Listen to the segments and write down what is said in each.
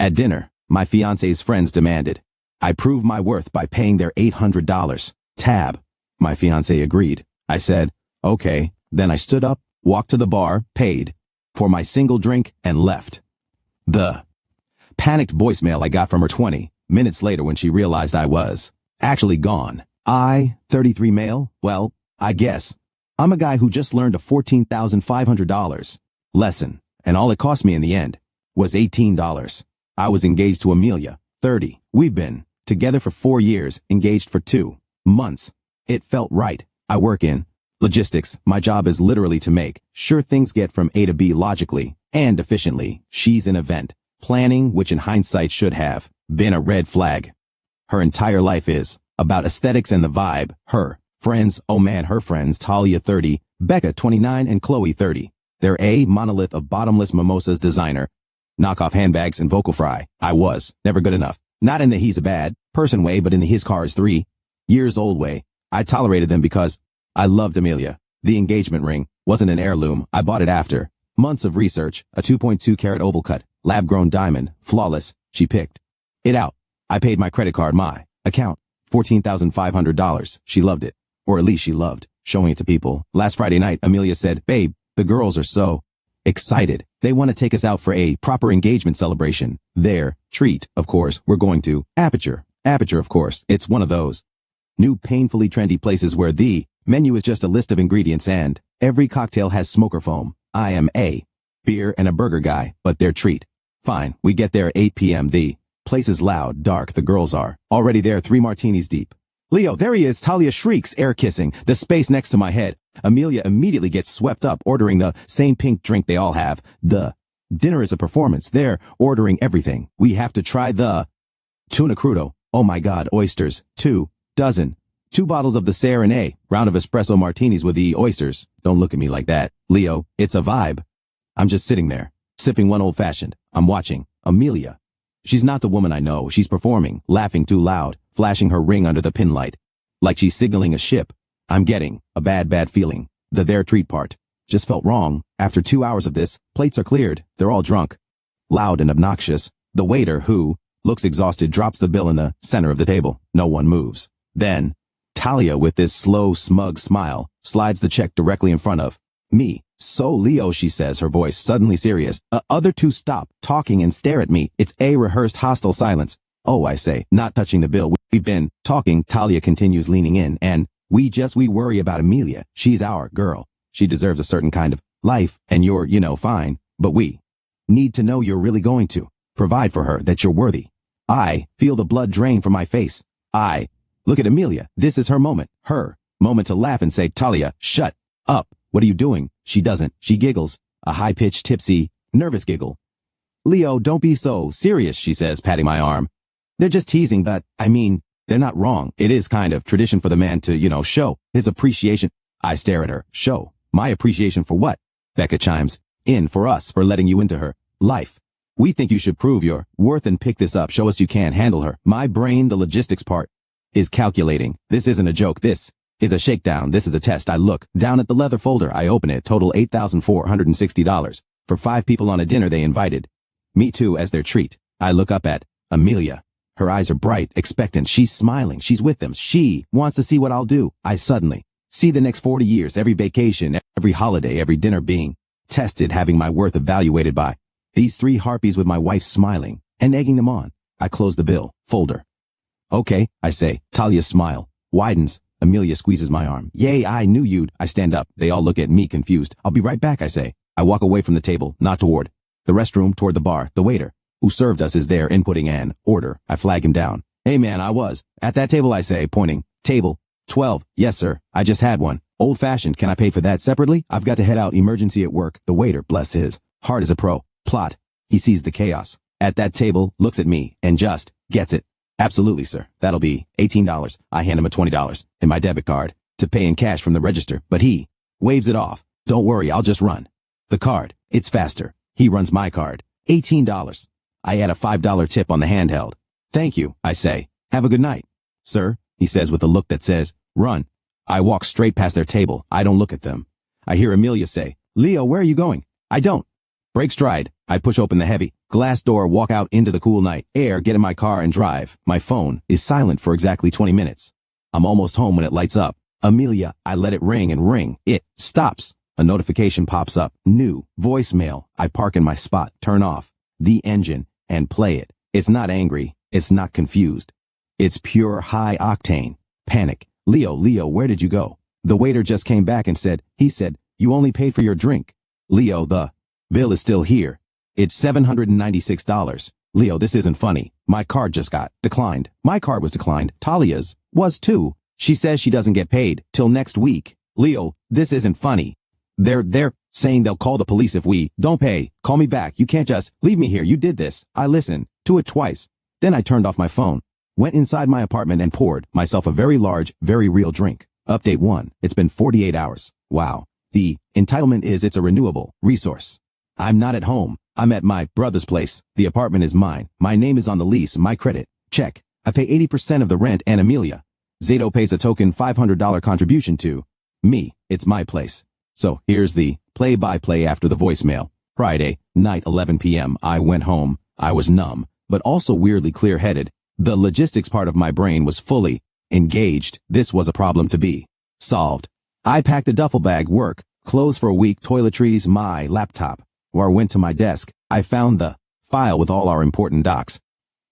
At dinner, my fiance's friends demanded I prove my worth by paying their $800 tab. My fiancé agreed. I said, okay. Then I stood up, walked to the bar, paid for my single drink, and left. The panicked voicemail I got from her 20 minutes later when she realized I was actually gone. 33 male? Well, I guess. I'm a guy who just learned a $14,500 lesson, and all it cost me in the end was $18. I was engaged to Amelia, 30. We've been together for 4 years, engaged for 2 months. It felt right. I work in logistics. My job is literally to make sure things get from A to B logically and efficiently. She's in event planning, which in hindsight should have been a red flag. Her entire life is about aesthetics and the vibe. Her friends, oh man, her friends, Talia 30, Becca 29, and Chloe 30. They're a monolith of bottomless mimosas, designer, knockoff handbags, and vocal fry. I was never good enough. Not in the he's a bad person way, but in the his car is 3 years old way. I tolerated them because I loved Amelia. The engagement ring wasn't an heirloom. I bought it after months of research, a 2.2 carat oval cut, lab-grown diamond, flawless. She picked it out. I paid my credit card, my account, $14,500. She loved it, or at least she loved showing it to people. Last Friday night, Amelia said, babe, the girls are so excited. They want to take us out for a proper engagement celebration. Their treat, of course, we're going to Aperture. Aperture, of course. It's one of those new painfully trendy places where the menu is just a list of ingredients and every cocktail has smoker foam. I am a beer and a burger guy, but their treat. Fine, we get there at 8 p.m. The place is loud, dark. The girls are already there, 3 martinis deep. Leo, there he is. Talia shrieks, air kissing the space next to my head. Amelia immediately gets swept up, ordering the same pink drink they all have. The dinner is a performance. They're ordering everything. We have to try the tuna crudo. Oh my God, oysters. 2 dozen. 2 bottles of the Serenade, round of espresso martinis with the oysters. Don't look at me like that, Leo. It's a vibe. I'm just sitting there, sipping one old-fashioned. I'm watching Amelia. She's not the woman I know. She's performing, laughing too loud, flashing her ring under the pin light, like she's signaling a ship. I'm getting a bad feeling. The their treat part just felt wrong. After 2 hours of this, plates are cleared. They're all drunk, loud and obnoxious. The waiter, who looks exhausted, drops the bill in the center of the table. No one moves. Then Talia, with this slow, smug smile, slides the check directly in front of me. So Leo, she says, her voice suddenly serious. Other 2 stop talking and stare at me. It's a rehearsed hostile silence. Oh, I say, not touching the bill. We've been talking, Talia continues, leaning in, and we worry about Amelia. She's our girl. She deserves a certain kind of life, and you're, fine, but we need to know you're really going to provide for her, that you're worthy. I feel the blood drain from my face. I look at Amelia. This is her moment to laugh and say, Talia, shut up. What are you doing? She doesn't. She giggles, a high-pitched, tipsy, nervous giggle. Leo, don't be so serious, she says, patting my arm. They're just teasing, but, they're not wrong. It is kind of tradition for the man to, show his appreciation. I stare at her. Show my appreciation for what? Becca chimes in. For us, for letting you into her life. We think you should prove your worth and pick this up. Show us you can handle her. My brain, the logistics part, is calculating. This isn't a joke. This is a shakedown. This is a test. I look down at the leather folder. I open it. Total $8,460 for 5 people on a dinner they invited me to as their treat. I look up at Amelia. Her eyes are bright, expectant. She's smiling. She's with them. She wants to see what I'll do. I suddenly see the next 40 years, every vacation, every holiday, every dinner being tested, having my worth evaluated by these 3 harpies with my wife smiling and egging them on. I close the bill folder. Okay, I say. Talia's smile widens. Amelia squeezes my arm. Yay, I knew you'd. I stand up. They all look at me confused. I'll be right back, I say. I walk away from the table, not toward the restroom, toward the bar. The waiter who served us is there, inputting an order. I flag him down. Hey man, I was at that table, I say, pointing. Table 12. Yes, sir. I just had one. Old-fashioned. Can I pay for that separately? I've got to head out. Emergency at work. The waiter, bless his heart, is a pro. Plot. He sees the chaos at that table, looks at me, and just gets it. Absolutely, sir. That'll be $18. I hand him a $20 in my debit card to pay in cash from the register, but he waves it off. Don't worry, I'll just run the card. It's faster. He runs my card. $18. I add a $5 tip on the handheld. Thank you, I say. Have a good night. Sir, he says with a look that says, run. I walk straight past their table. I don't look at them. I hear Amelia say, Leo, where are you going? I don't break stride. I push open the heavy glass door, walk out into the cool night air, get in my car and drive. My phone is silent for exactly 20 minutes. I'm almost home when it lights up. Amelia, I let it ring and ring. It stops. A notification pops up. New voicemail. I park in my spot, turn off the engine, and play it. It's not angry. It's not confused. It's pure high octane panic. Leo, where did you go? The waiter just came back and said, you only paid for your drink. Leo, the bill is still here. It's $796. Leo, this isn't funny. My card just got declined. My card was declined. Talia's was too. She says she doesn't get paid till next week. Leo, this isn't funny. They're saying they'll call the police if we don't pay. Call me back. You can't just leave me here. You did this. I listened to it twice. Then I turned off my phone, went inside my apartment and poured myself a very large, very real drink. Update 1. It's been 48 hours. Wow. The entitlement is it's a renewable resource. I'm not at home. I'm at my brother's place. The apartment is mine. My name is on the lease. My credit. Check. I pay 80% of the rent and Amelia. Zato pays a token $500 contribution to me. It's my place. So here's the play-by-play after the voicemail. Friday night, 11 p.m. I went home. I was numb, but also weirdly clear-headed. The logistics part of my brain was fully engaged. This was a problem to be solved. I packed a duffel bag, work, clothes for a week, toiletries, my laptop. Where I went to my desk, I found the file with all our important docs.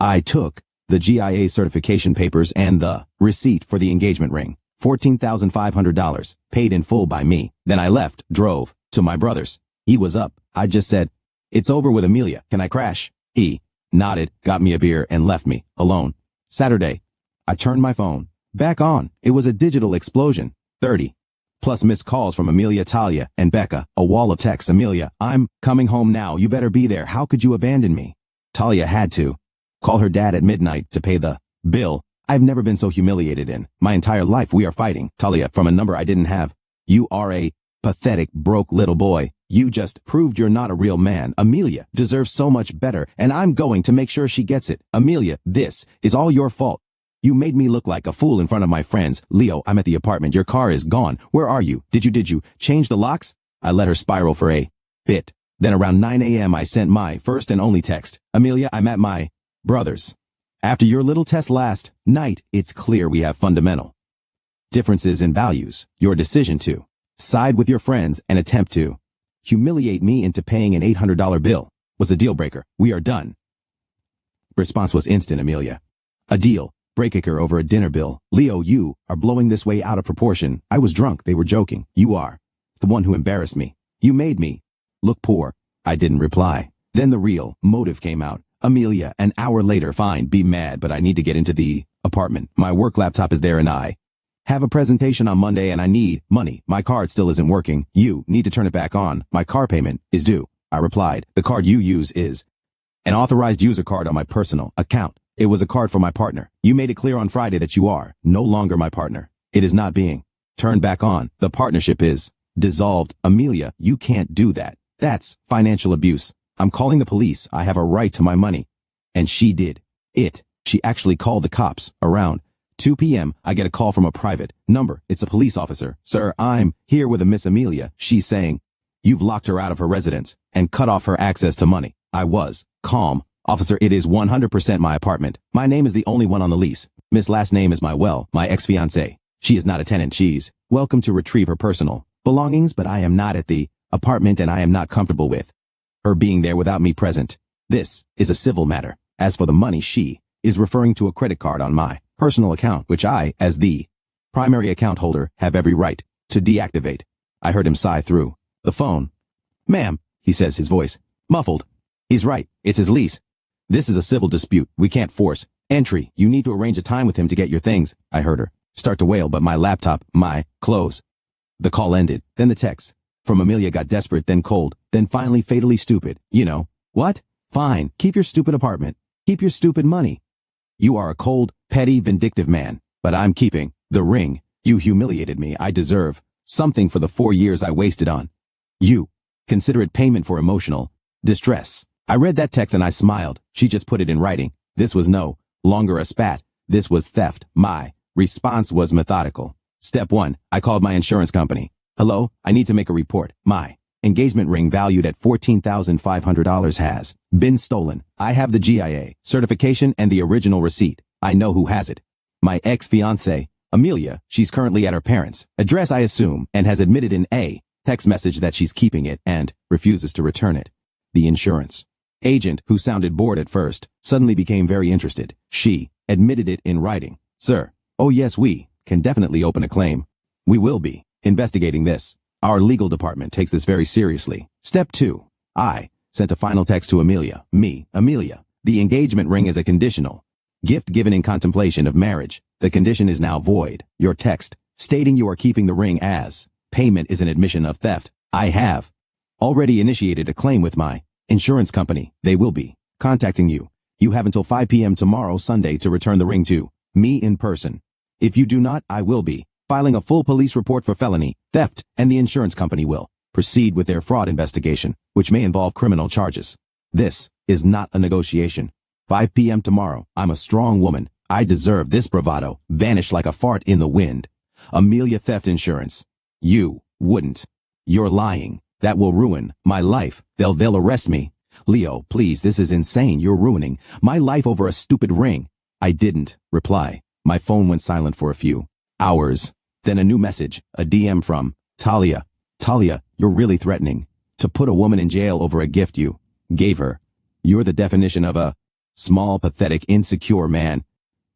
I took the GIA certification papers and the receipt for the engagement ring. $14,500, paid in full by me. Then I left, drove to my brother's. He was up. I just said, it's over with Amelia. Can I crash? He nodded, got me a beer, and left me alone. Saturday, I turned my phone back on. It was a digital explosion. 30 plus missed calls from Amelia, Talia, and Becca. A wall of texts. Amelia, I'm coming home now. You better be there. How could you abandon me? Talia had to call her dad at midnight to pay the bill. I've never been so humiliated in my entire life. We are fighting. Talia, from a number I didn't have. You are a pathetic, broke little boy. You just proved you're not a real man. Amelia deserves so much better, and I'm going to make sure she gets it. Amelia, this is all your fault. You made me look like a fool in front of my friends. Leo, I'm at the apartment. Your car is gone. Where are you? Did you change the locks? I let her spiral for a bit. Then around 9 a.m. I sent my first and only text. Amelia, I'm at my brother's. After your little test last night, it's clear we have fundamental differences in values. Your decision to side with your friends and attempt to humiliate me into paying an $800 bill was a deal breaker. We are done. Response was instant, Amelia. A deal breaker over a dinner bill. Leo, you are blowing this way out of proportion. I was drunk. They were joking. You are the one who embarrassed me. You made me look poor. I didn't reply. Then the real motive came out. Amelia, an hour later, fine, be mad, but I need to get into the apartment. My work laptop is there and I have a presentation on Monday and I need money. My card still isn't working. You need to turn it back on. My car payment is due. I replied, the card you use is an authorized user card on my personal account. It was a card for my partner. You made it clear on Friday that you are no longer my partner. It is not being turned back on. The partnership is dissolved. Amelia, you can't do that. That's financial abuse. I'm calling the police. I have a right to my money. And she did it. She actually called the cops. Around 2 p.m., I get a call from a private number. It's a police officer. Sir, I'm here with a Miss Amelia. She's saying, you've locked her out of her residence and cut off her access to money. I was calm. Officer, it is 100% my apartment. My name is the only one on the lease. Miss last name is my ex-fiancé. She is not a tenant. She's welcome to retrieve her personal belongings, but I am not at the apartment and I am not comfortable with her being there without me present. This is a civil matter. As for the money, she is referring to a credit card on my personal account, which I, as the primary account holder, have every right to deactivate. I heard him sigh through the phone. Ma'am, he says, his voice muffled. He's right. It's his lease. This is a civil dispute. We can't force entry. You need to arrange a time with him to get your things. I heard her start to wail, but my laptop, my clothes. The call ended. Then the text from Amelia got desperate, then cold, then finally fatally stupid. You know what? Fine. Keep your stupid apartment. Keep your stupid money. You are a cold, petty, vindictive man, but I'm keeping the ring. You humiliated me. I deserve something for the 4 years I wasted on you. Consider it payment for emotional distress. I read that text and I smiled. She just put it in writing. This was no longer a spat. This was theft. My response was methodical. Step 1. I called my insurance company. Hello, I need to make a report. My engagement ring valued at $14,500 has been stolen. I have the GIA certification and the original receipt. I know who has it. My ex-fiancée, Amelia. She's currently at her parents' address, I assume, and has admitted in a text message that she's keeping it and refuses to return it. The insurance agent, who sounded bored at first, suddenly became very interested. She admitted it in writing. Sir, oh yes, we can definitely open a claim. We will be investigating this. Our legal department takes this very seriously. Step 2. I sent a final text to Amelia. Amelia. The engagement ring is a conditional gift given in contemplation of marriage. The condition is now void. Your text, stating you are keeping the ring as payment, is an admission of theft. I have already initiated a claim with my insurance company. They will be contacting you. You have until 5 p.m. tomorrow, Sunday, to return the ring to me in person. If you do not, I will be filing a full police report for felony theft, and the insurance company will proceed with their fraud investigation, which may involve criminal charges. This is not a negotiation. 5 p.m. tomorrow. I'm a strong woman. I deserve this bravado. Vanish like a fart in the wind. Amelia Theft Insurance. You wouldn't. You're lying. That will ruin my life. They'll arrest me. Leo, please, this is insane. You're ruining my life over a stupid ring. I didn't reply. My phone went silent for a few hours. Then a new message, a DM from Talia. Talia, you're really threatening to put a woman in jail over a gift you gave her. You're the definition of a small, pathetic, insecure man.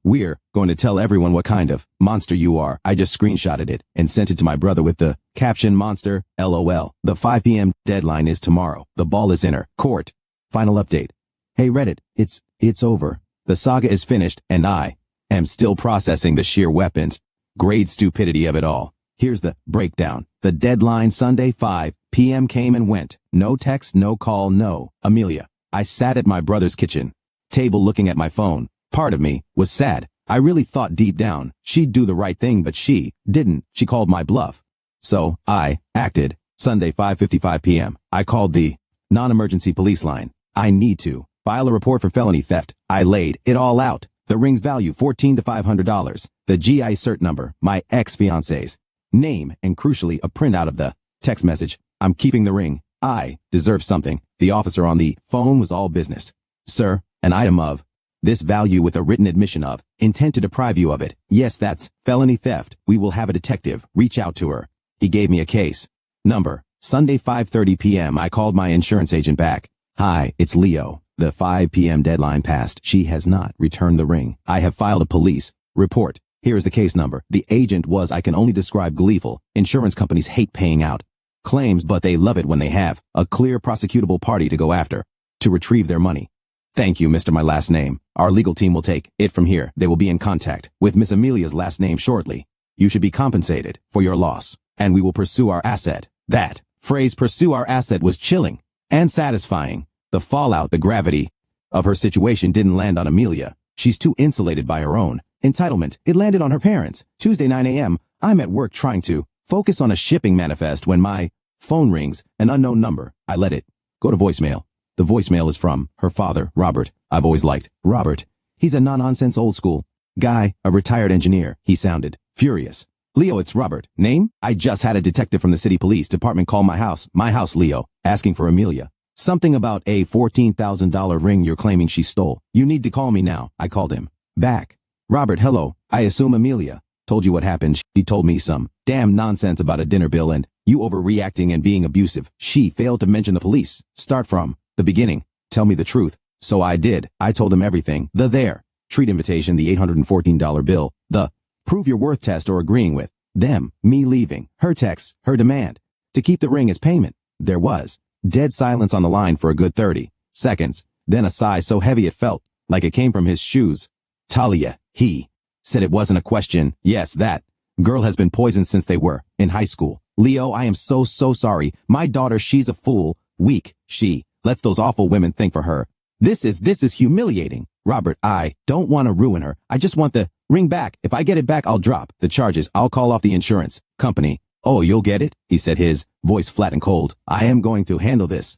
We're going to tell everyone what kind of monster you are. I just screenshotted it and sent it to my brother with the caption, monster, LOL. The 5 p.m. deadline is tomorrow. The ball is in her court. Final update. Hey Reddit, it's over. The saga is finished, and I am still processing the sheer weapons grade stupidity of it all. Here's the breakdown. The deadline, Sunday 5 p.m. came and went. No text, no call, no Amelia. I sat at my brother's kitchen table looking at my phone. Part of me was sad. I really thought deep down she'd do the right thing, but she didn't. She called my bluff. So I acted. Sunday 5:55 p.m. I called the non-emergency police line. I need to file a report for felony theft. I laid it all out. The ring's value $1,400 to $500. The GI cert number, my ex-fiancé's name, and crucially a printout of the text message. I'm keeping the ring. I deserve something. The officer on the phone was all business. Sir, an item of this value with a written admission of intent to deprive you of it. Yes, that's felony theft. We will have a detective reach out to her. He gave me a case number. Sunday 5:30 p.m. I called my insurance agent back. Hi, it's Leo. The 5 p.m. deadline passed. She has not returned the ring. I have filed a police report. Here is the case number. The agent was, I can only describe, gleeful. Insurance companies hate paying out claims, but they love it when they have a clear prosecutable party to go after to retrieve their money. Thank you, Mr. My last name. Our legal team will take it from here. They will be in contact with Miss Amelia's last name shortly. You should be compensated for your loss, and we will pursue our asset. That phrase, pursue our asset, was chilling and satisfying. The fallout, the gravity of her situation didn't land on Amelia. She's too insulated by her own entitlement. It landed on her parents. Tuesday 9 a.m. I'm at work trying to focus on a shipping manifest when my phone rings, an unknown number. I let it go to voicemail. The voicemail is from her father, Robert. I've always liked Robert. He's a no-nonsense old school guy, a retired engineer. He sounded furious. Leo, it's Robert. Name? I just had a detective from the city police department call my house, Leo, asking for Amelia. Something about a $14,000 ring you're claiming she stole. You need to call me now. I called him back. Robert, hello. I assume Amelia told you what happened. She told me some damn nonsense about a dinner bill and you overreacting and being abusive. She failed to mention the police. Start from the beginning. Tell me the truth. So I did. I told him everything. The treat invitation, the $814 bill, the prove your worth test or agreeing with them, me leaving, her texts, her demand to keep the ring as payment. There was dead silence on the line for a good 30 seconds. Then a sigh so heavy it felt like it came from his shoes. Talia, he said, it wasn't a question. Yes, that girl has been poisoned since they were in high school. Leo, I am so sorry. My daughter, she's a fool. Weak. She lets those awful women think for her. This is humiliating. Robert, I don't want to ruin her. I just want the ring back. If I get it back, I'll drop the charges. I'll call off the insurance company. Oh, you'll get it? He said, his voice flat and cold. I am going to handle this.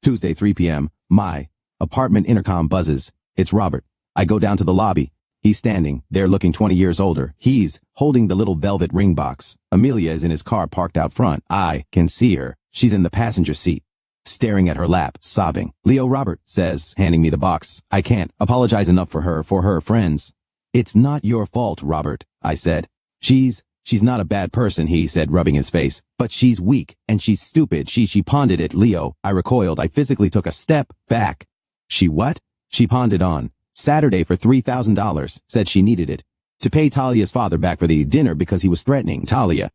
Tuesday 3 p.m. My apartment intercom buzzes. It's Robert. I go down to the lobby. He's standing there looking 20 years older. He's holding the little velvet ring box. Amelia is in his car parked out front. I can see her. She's in the passenger seat, staring at her lap, sobbing. Leo Robert says, handing me the box. I can't apologize enough for her friends. It's not your fault, Robert, I said. She's not a bad person, he said, rubbing his face. But she's weak, and she's stupid. She pawned it, Leo. I recoiled. I physically took a step back. She what? She pawned it on Saturday for $3,000, said she needed it to pay Talia's father back for the dinner because he was threatening Talia.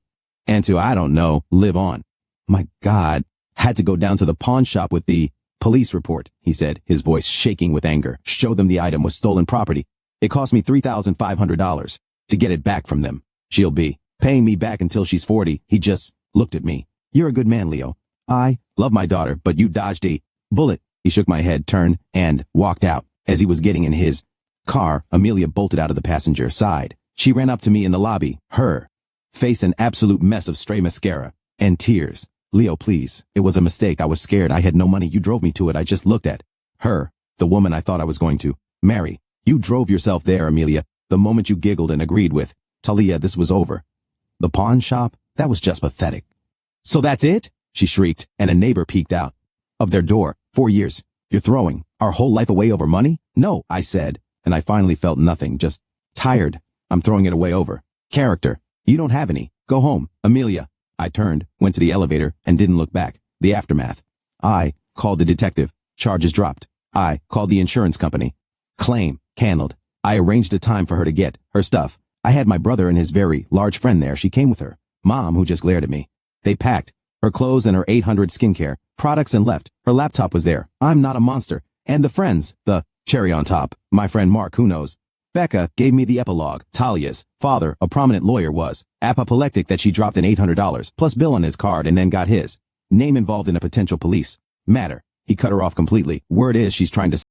And to, I don't know, live on. My God, had to go down to the pawn shop with the police report, he said, his voice shaking with anger. Show them the item was stolen property. It cost me $3,500 to get it back from them. She'll be paying me back until she's 40. He just looked at me. You're a good man, Leo. I love my daughter, but you dodged a bullet. He shook my head, turned, and walked out. As he was getting in his car, Amelia bolted out of the passenger side. She ran up to me in the lobby, her face an absolute mess of stray mascara and tears. Leo, please. It was a mistake. I was scared. I had no money. You drove me to it. I just looked at her, the woman I thought I was going to marry. You drove yourself there, Amelia. The moment you giggled and agreed with Talia, this was over. The pawn shop? That was just pathetic. So that's it? She shrieked, and a neighbor peeked out of their door. 4 years. You're throwing our whole life away over money? No, I said, and I finally felt nothing, just tired. I'm throwing it away over character. You don't have any. Go home, Amelia. I turned, went to the elevator, and didn't look back. The aftermath. I called the detective. Charges dropped. I called the insurance company. Claim canceled. I arranged a time for her to get her stuff. I had my brother and his very large friend there. She came with her mom, who just glared at me. They packed her clothes and her 800 skincare products and left. Her laptop was there. I'm not a monster. And the friends, the cherry on top, my friend Mark, who knows. Becca gave me the epilogue. Talia's father, a prominent lawyer, was apoplectic that she dropped an $800 plus bill on his card and then got his name involved in a potential police matter. He cut her off completely. Word is she's trying to